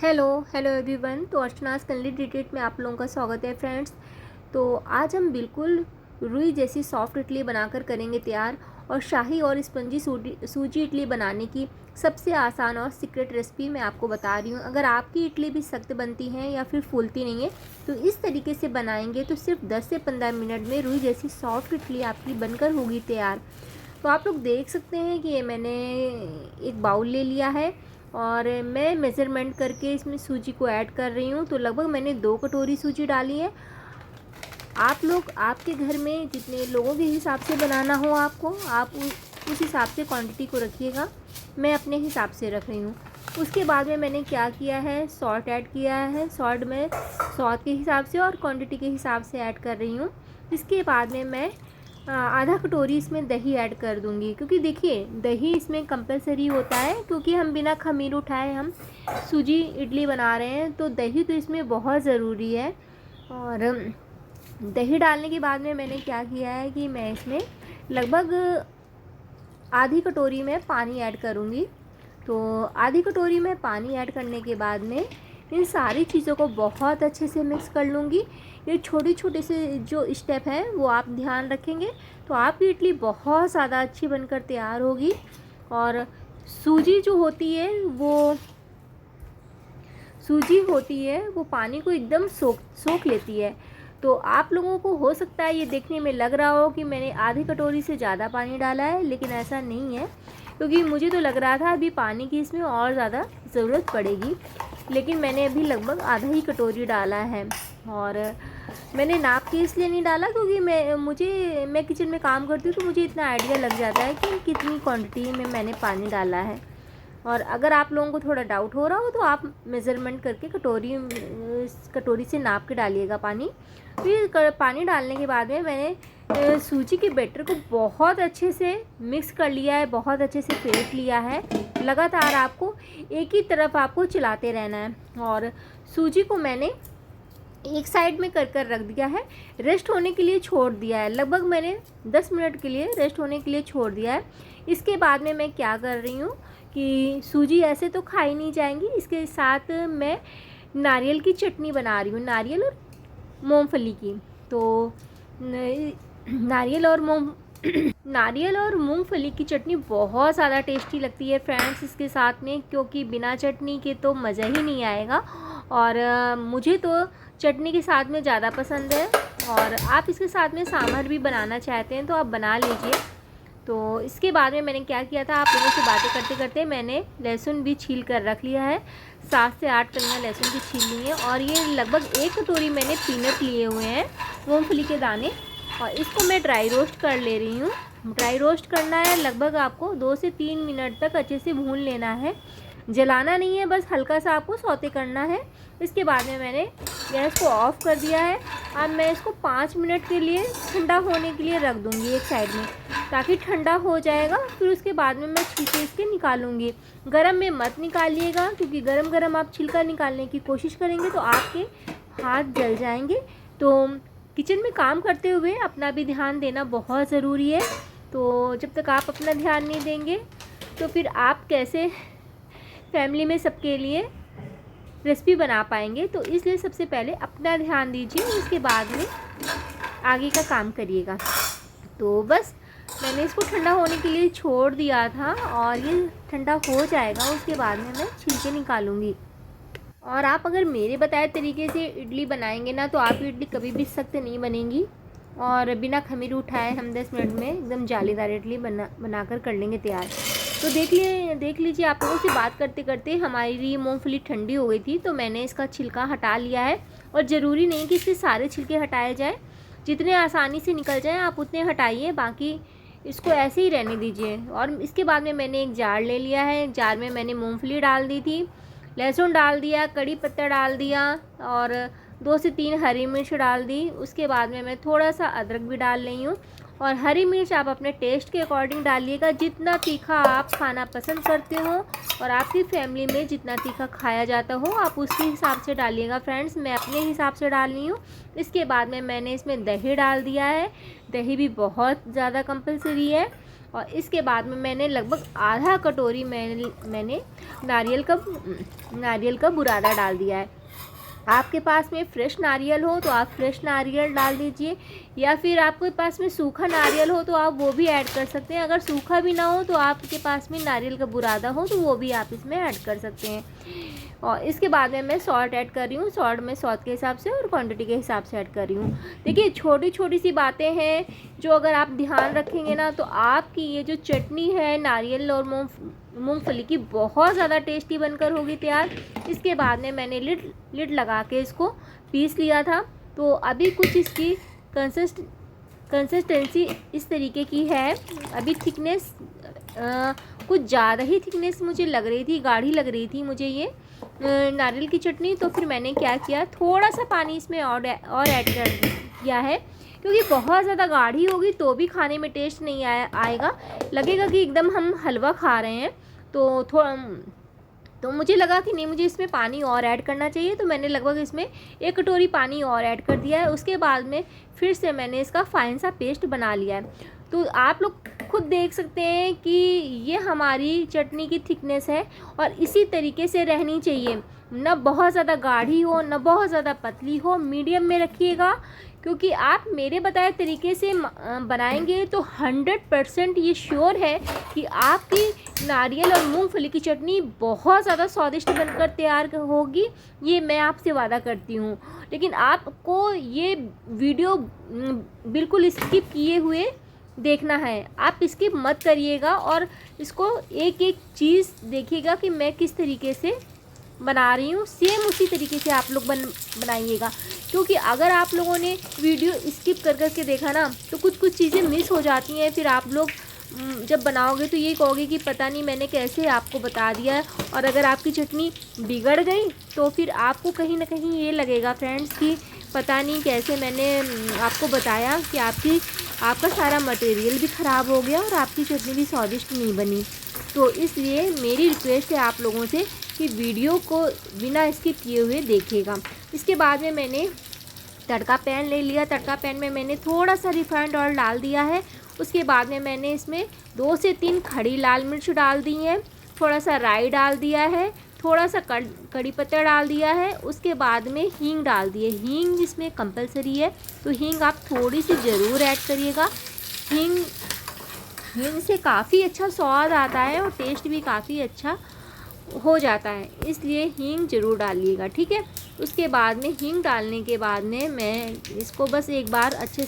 Hello hello everyone. तो अर्चनास कनली डिटेट में आप लोगों का स्वागत है फ्रेंड्स। तो आज हम बिल्कुल रुई जैसी सॉफ्ट इडली बनाकर करेंगे तैयार, और शाही और स्पंजी सूजी इडली बनाने की सबसे आसान और सीक्रेट रेसिपी मैं आपको बता रही हूँ। अगर आपकी इडली भी सख्त बनती है या फिर फूलती नहीं है तो इस तरीके से बनाएंगे तो सिर्फ 10 से 15 मिनट में रुई जैसी सॉफ्ट इडली आपकी बनकर होगी तैयार। तो आप लोग देख सकते हैं कि ये मैंने एक बाउल ले लिया है और मैं मेज़रमेंट करके इसमें सूजी को ऐड कर रही हूँ। तो लगभग मैंने 2 कटोरी सूजी डाली है। आप लोग आपके घर में जितने लोगों के हिसाब से बनाना हो आपको, आप उस हिसाब से क्वांटिटी को रखिएगा। मैं अपने हिसाब से रख रही हूँ। उसके बाद में मैंने क्या किया है, सॉल्ट ऐड किया है। सॉल्ट मैं स्वाद के हिसाब से और क्वांटिटी के हिसाब से ऐड कर रही हूँ। इसके बाद में मैं आधा कटोरी इसमें दही ऐड कर दूंगी, क्योंकि देखिए दही इसमें कंपलसरी होता है, क्योंकि हम बिना खमीर उठाए हम सूजी इडली बना रहे हैं, तो दही तो इसमें बहुत ज़रूरी है। और दही डालने के बाद में मैंने क्या किया है कि मैं इसमें लगभग आधी कटोरी में पानी ऐड करूँगी। तो आधी कटोरी में पानी ऐड करने के बाद में इन सारी चीज़ों को बहुत अच्छे से मिक्स कर लूँगी। ये छोटे छोटे से जो स्टेप हैं वो आप ध्यान रखेंगे तो आपकी इडली बहुत ज़्यादा अच्छी बनकर तैयार होगी। और सूजी जो होती है वो पानी को एकदम सोख लेती है। तो आप लोगों को हो सकता है ये देखने में लग रहा हो कि मैंने आधी कटोरी से ज़्यादा पानी डाला है, लेकिन ऐसा नहीं है, क्योंकि मुझे तो लग रहा था अभी पानी की इसमें और ज़्यादा ज़रूरत पड़ेगी, लेकिन मैंने अभी लगभग आधा ही कटोरी डाला है। और मैंने नाप के इसलिए नहीं डाला क्योंकि मैं किचन में काम करती हूँ, तो मुझे इतना आइडिया लग जाता है कि कितनी क्वांटिटी में मैंने पानी डाला है। और अगर आप लोगों को थोड़ा डाउट हो रहा हो तो आप मेज़रमेंट करके कटोरी से नाप के डालिएगा पानी। फिर पानी डालने के बाद में मैंने सूजी के बैटर को बहुत अच्छे से मिक्स कर लिया है, बहुत अच्छे से फेंट लिया है। लगातार आपको एक ही तरफ आपको चलाते रहना है। और सूजी को मैंने एक साइड में कर रख दिया है, रेस्ट होने के लिए छोड़ दिया है। लगभग मैंने 10 मिनट के लिए रेस्ट होने के लिए छोड़ दिया है। इसके बाद में मैं क्या कर रही हूँ कि सूजी ऐसे तो खाई नहीं जाएंगी, इसके साथ मैं नारियल की चटनी बना रही हूँ, नारियल और मूंगफली की। तो नारियल और मूंगफली की चटनी बहुत ज़्यादा टेस्टी लगती है फ्रेंड्स इसके साथ में, क्योंकि बिना चटनी के तो मज़ा ही नहीं आएगा। और मुझे तो चटनी के साथ में ज़्यादा पसंद है। और आप इसके साथ में सांभर भी बनाना चाहते हैं तो आप बना लीजिए। तो इसके बाद में मैंने क्या किया था, आप लोगों से बातें करते करते मैंने लहसुन भी छील कर रख लिया है। 7 से 8 कलियाँ लहसुन की छील ली हैं। और ये लगभग 1 कटोरी मैंने पीनट लिए हुए हैं, मूंगफली के दाने, और इसको मैं ड्राई रोस्ट कर ले रही हूँ। ड्राई रोस्ट करना है, लगभग आपको 2 से 3 मिनट तक अच्छे से भून लेना है, जलाना नहीं है, बस हल्का सा आपको सौते करना है। इसके बाद में मैंने गैस को ऑफ़ कर दिया है। अब मैं इसको 5 मिनट के लिए ठंडा होने के लिए रख दूँगी एक साइड में, ताकि ठंडा हो जाएगा। फिर उसके बाद में मैं छिलके इसके निकालूंगी। गरम में मत निकालिएगा, क्योंकि गरम गरम आप छिलका निकालने की कोशिश करेंगे तो आपके हाथ जल जाएंगे। तो किचन में काम करते हुए अपना भी ध्यान देना बहुत ज़रूरी है। तो जब तक आप अपना ध्यान नहीं देंगे तो फिर आप कैसे फैमिली में सबके लिए रेसिपी बना पाएंगे। तो इसलिए सबसे पहले अपना ध्यान दीजिए, उसके बाद में आगे का काम करिएगा। तो बस मैंने इसको ठंडा होने के लिए छोड़ दिया था और ये ठंडा हो जाएगा, उसके बाद में मैं छिलके निकालूंगी। और आप अगर मेरे बताए तरीके से इडली बनाएंगे ना तो आपकी इडली कभी भी सख्त नहीं बनेगी, और बिना खमीर उठाए हम 10 मिनट में एकदम जालीदार इडली बनाकर कर लेंगे तैयार। तो देख लीजिए, आप लोगों से बात करते करते हमारी मूंगफली ठंडी हो गई थी, तो मैंने इसका छिलका हटा लिया है। और ज़रूरी नहीं कि इससे सारे छिलके हटाए जाए, जितने आसानी से निकल जाएँ आप उतने हटाइए, बाकी इसको ऐसे ही रहने दीजिए। और इसके बाद में मैंने एक जार ले लिया है, जार में मैंने मूंगफली डाल दी थी, लहसुन डाल दिया, कड़ी पत्ता डाल दिया, और 2 से 3 हरी मिर्च डाल दी। उसके बाद में मैं थोड़ा सा अदरक भी डाल रही हूँ। और हरी मिर्च आप अपने टेस्ट के अकॉर्डिंग डालिएगा, जितना तीखा आप खाना पसंद करते हो और आपकी फैमिली में जितना तीखा खाया जाता हो आप उसके हिसाब से डालिएगा फ्रेंड्स। मैं अपने हिसाब से डाल रही हूँ। इसके बाद में मैंने इसमें दही डाल दिया है। दही भी बहुत ज़्यादा कंपलसरी है। और इसके बाद में मैंने लगभग आधा कटोरी मैंने नारियल का बुरादा डाल दिया है। आपके पास में फ्रेश नारियल हो तो आप फ्रेश नारियल डाल दीजिए, या फिर आपके पास में सूखा नारियल हो तो आप वो भी ऐड कर सकते हैं। अगर सूखा भी ना हो तो आपके पास में नारियल का बुरादा हो तो वो भी आप इसमें ऐड कर सकते हैं। और इसके बाद में मैं सॉल्ट ऐड कर रही हूँ। सॉल्ट मैं स्वाद के हिसाब से और क्वांटिटी के हिसाब से ऐड कर रही हूँ। देखिए, छोटी छोटी सी बातें हैं जो अगर आप ध्यान रखेंगे ना तो आपकी ये जो चटनी है नारियल और मूंगफली की बहुत ज़्यादा टेस्टी बनकर होगी तैयार। इसके बाद में मैंने लिड लगा के इसको पीस लिया था। तो अभी कुछ इसकी कंसिस्टेंसी इस तरीके की है। अभी थिकनेस कुछ ज़्यादा ही थिकनेस मुझे लग रही थी, गाढ़ी लग रही थी मुझे ये नारियल की चटनी। तो फिर मैंने क्या किया, थोड़ा सा पानी इसमें और ऐड कर दिया है, क्योंकि बहुत ज़्यादा गाढ़ी होगी तो भी खाने में टेस्ट नहीं आएगा, लगेगा कि एकदम हम हलवा खा रहे हैं। तो मुझे लगा कि नहीं, मुझे इसमें पानी और ऐड करना चाहिए, तो मैंने लगभग इसमें 1 कटोरी पानी और ऐड कर दिया है। उसके बाद में फिर से मैंने इसका फाइन सा पेस्ट बना लिया है। तो आप लोग खुद देख सकते हैं कि ये हमारी चटनी की थिकनेस है और इसी तरीके से रहनी चाहिए, न बहुत ज़्यादा गाढ़ी हो न बहुत ज़्यादा पतली हो, मीडियम में रखिएगा। क्योंकि आप मेरे बताए तरीके से बनाएंगे तो 100% ये श्योर है कि आपकी नारियल और मूंगफली की चटनी बहुत ज़्यादा स्वादिष्ट बनकर तैयार होगी, ये मैं आपसे वादा करती हूँ। लेकिन आपको ये वीडियो बिल्कुल स्किप किए हुए देखना है, आप स्किप मत करिएगा और इसको एक एक चीज़ देखिएगा कि मैं किस तरीके से बना रही हूँ, सेम उसी तरीके से आप लोग बनाइएगा। क्योंकि अगर आप लोगों ने वीडियो स्किप कर के देखा ना तो कुछ चीज़ें मिस हो जाती हैं। फिर आप लोग जब बनाओगे तो ये कहोगे कि पता नहीं मैंने कैसे आपको बता दिया है। और अगर आपकी चटनी बिगड़ गई तो फिर आपको कहीं ना कहीं ये लगेगा फ्रेंड्स कि पता नहीं कैसे मैंने आपको बताया कि आपका सारा मटेरियल भी ख़राब हो गया और आपकी चटनी भी स्वादिष्ट नहीं बनी। तो इसलिए मेरी रिक्वेस्ट है आप लोगों से कि वीडियो को बिना स्किप किए हुए देखिएगा। इसके बाद में मैंने तड़का पैन ले लिया। तड़का पैन में मैंने थोड़ा सा रिफाइंड ऑयल डाल दिया है। उसके बाद में मैंने इसमें 2 से 3 खड़ी लाल मिर्च डाल दी है, थोड़ा सा राई डाल दिया है, थोड़ा सा कड़ी पत्ता डाल दिया है। उसके बाद में हींग डाल दिए। हींग इसमें कंपलसरी है, तो हींग आप थोड़ी सी ज़रूर ऐड करिएगा। हींग से काफ़ी अच्छा स्वाद आता है और टेस्ट भी काफ़ी अच्छा हो जाता है, इसलिए हींग ज़रूर डालिएगा, ठीक है। उसके बाद में हींग डालने के बाद में मैं इसको बस एक बार अच्छे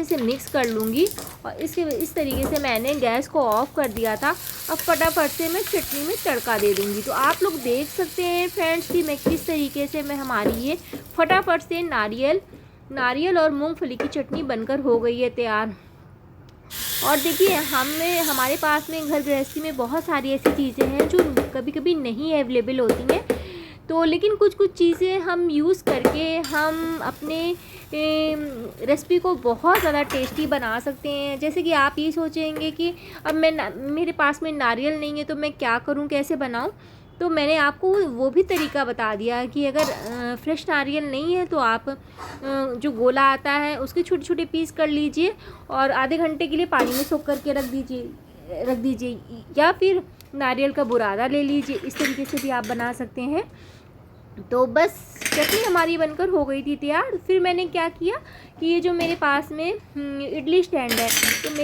से मिक्स कर लूँगी। और इस तरीके से मैंने गैस को ऑफ़ कर दिया था। अब फटाफट से मैं चटनी में तड़का दे दूँगी। तो आप लोग देख सकते हैं फ्रेंड्स कि मैं किस तरीके से हमारी ये फटाफट से नारियल और मूंगफली की चटनी बनकर हो गई है तैयार। और देखिए, हमारे पास में घर गृहस्थी में बहुत सारी ऐसी चीज़ें हैं जो कभी कभी नहीं अवेलेबल होती हैं। तो लेकिन कुछ चीज़ें हम यूज़ करके हम अपने रेसिपी को बहुत ज़्यादा टेस्टी बना सकते हैं। जैसे कि आप ये सोचेंगे कि अब मेरे पास में नारियल नहीं है तो मैं क्या करूं, कैसे बनाऊं। तो मैंने आपको वो भी तरीका बता दिया कि अगर फ्रेश नारियल नहीं है तो आप जो गोला आता है उसके छोटे छोटे पीस कर लीजिए और आधे घंटे के लिए पानी में सोख करके रख दीजिए, या फिर नारियल का बुरादा ले लीजिए। इस तरीके से भी आप बना सकते हैं। तो बस चटनी हमारी बनकर हो गई थी तैयार। फिर मैंने क्या किया कि ये जो मेरे पास में इडली स्टैंड है, तो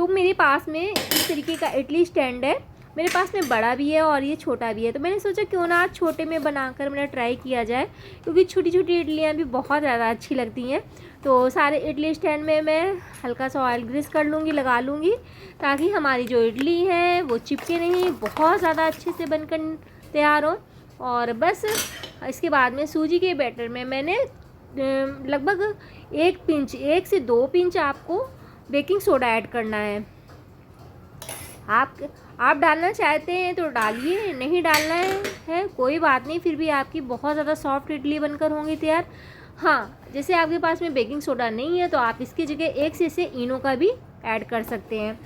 मेरे पास में इस तरीके का इडली स्टैंड है। मेरे पास में बड़ा भी है और ये छोटा भी है। तो मैंने सोचा क्यों ना आज छोटे में बनाकर मेरा ट्राई किया जाए, क्योंकि छोटी छोटी इडलियाँ भी बहुत ज़्यादा अच्छी लगती हैं। तो सारे इडली स्टैंड में मैं हल्का सा ऑयल ग्रीस कर लूँगी, लगा लूँगी, ताकि हमारी जो इडली है वो चिपके नहीं, बहुत ज़्यादा अच्छे से बनकर तैयार हो। और बस इसके बाद में सूजी के बैटर में मैंने लगभग 1 से 2 पिंच आपको बेकिंग सोडा ऐड करना है। आप डालना चाहते हैं तो डालिए, नहीं डालना है कोई बात नहीं, फिर भी आपकी बहुत ज़्यादा सॉफ्ट इडली बनकर होंगी तैयार। हाँ, जैसे आपके पास में बेकिंग सोडा नहीं है तो आप इसकी जगह 1 से इनो का भी ऐड कर सकते हैं।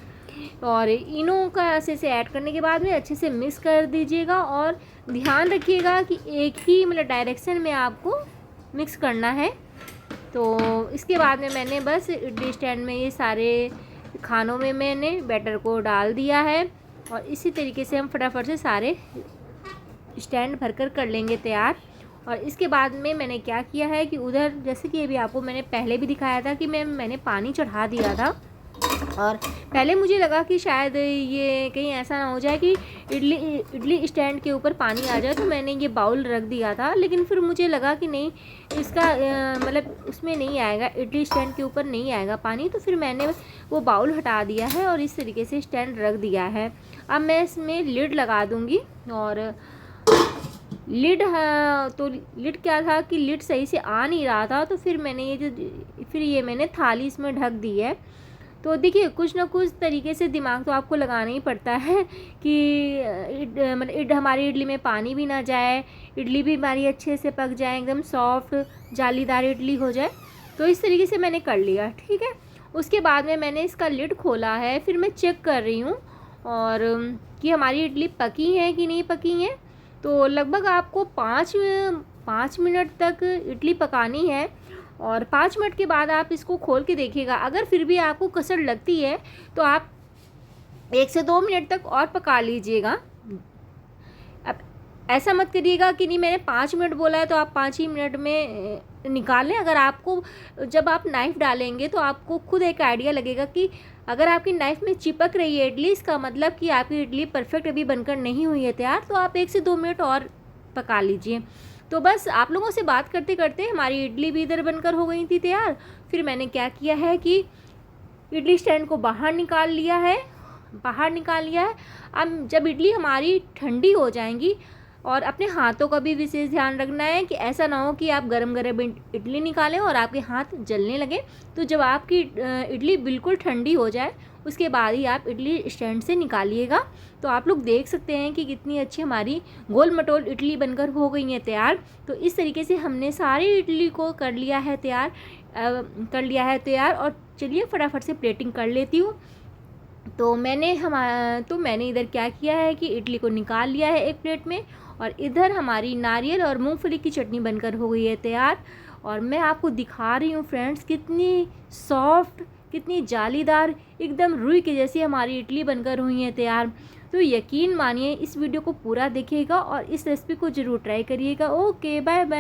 और इनो का ऐसे ऐड करने के बाद में अच्छे से मिक्स कर दीजिएगा और ध्यान रखिएगा कि एक ही डायरेक्शन में आपको मिक्स करना है। तो इसके बाद में मैंने बस इडली स्टैंड में ये सारे खानों में मैंने बैटर को डाल दिया है और इसी तरीके से हम फटाफट से सारे स्टैंड भरकर कर लेंगे तैयार। और इसके बाद में मैंने क्या किया है कि उधर, जैसे कि अभी आपको मैंने पहले भी दिखाया था कि मैंने पानी चढ़ा दिया था और पहले मुझे लगा कि शायद ये कहीं ऐसा ना हो जाए कि इडली स्टैंड के ऊपर पानी आ जाए, तो मैंने ये बाउल रख दिया था। लेकिन फिर मुझे लगा कि नहीं, इसका मतलब उसमें नहीं आएगा, इडली स्टैंड के ऊपर नहीं आएगा पानी, तो फिर मैंने वो बाउल हटा दिया है और इस तरीके से स्टैंड रख दिया है। अब मैं इसमें लिड लगा दूँगी और लिड, हाँ, तो लिड क्या था कि लिड सही से आ नहीं रहा था, तो फिर मैंने थाली इसमें ढक दी है। तो देखिए, कुछ ना कुछ तरीके से दिमाग तो आपको लगाना ही पड़ता है कि मतलब हमारी इडली में पानी भी ना जाए, इडली भी हमारी अच्छे से पक जाए, एकदम सॉफ्ट जालीदार इडली हो जाए। तो इस तरीके से मैंने कर लिया, ठीक है। उसके बाद में मैंने इसका लिड खोला है, फिर मैं चेक कर रही हूँ और कि हमारी इडली पकी है कि नहीं पकी है। तो लगभग आपको 5 मिनट तक इडली पकानी है और 5 मिनट के बाद आप इसको खोल के देखिएगा। अगर फिर भी आपको कसर लगती है तो आप 1 से 2 मिनट तक और पका लीजिएगा। अब ऐसा मत करिएगा कि नहीं, मैंने 5 मिनट बोला है तो आप 5 ही मिनट में निकाल लें। अगर आपको, जब आप नाइफ़ डालेंगे तो आपको खुद एक आइडिया लगेगा कि अगर आपकी नाइफ़ में चिपक रही है इडली, इसका मतलब कि आपकी इडली परफेक्ट अभी बनकर नहीं हुई है तैयार, तो आप 1 से 2 मिनट और पका लीजिए। तो बस आप लोगों से बात करते करते हमारी इडली भी इधर बनकर हो गई थी तैयार। फिर मैंने क्या किया है कि इडली स्टैंड को बाहर निकाल लिया है। अब जब इडली हमारी ठंडी हो जाएंगी, और अपने हाथों का भी विशेष ध्यान रखना है कि ऐसा ना हो कि आप गरम गरम इडली निकालें और आपके हाथ जलने लगे। तो जब आपकी इडली बिल्कुल ठंडी हो जाए, उसके बाद ही आप इडली स्टैंड से निकालिएगा। तो आप लोग देख सकते हैं कि कितनी अच्छी हमारी गोल मटोल इडली बनकर हो गई है तैयार। तो इस तरीके से हमने सारी इडली को कर लिया है तैयार। और चलिए फटाफट से प्लेटिंग कर लेती हूँ। तो मैंने इधर क्या किया है कि इडली को निकाल लिया है एक प्लेट में, और इधर हमारी नारियल और मूंगफली की चटनी बनकर हो गई है तैयार। और मैं आपको दिखा रही हूँ फ्रेंड्स, कितनी सॉफ्ट, कितनी जालीदार, एकदम रुई के जैसी हमारी इडली बनकर हुई है तैयार। तो यकीन मानिए, इस वीडियो को पूरा देखिएगा और इस रेसिपी को ज़रूर ट्राई करिएगा। Okay, bye bye.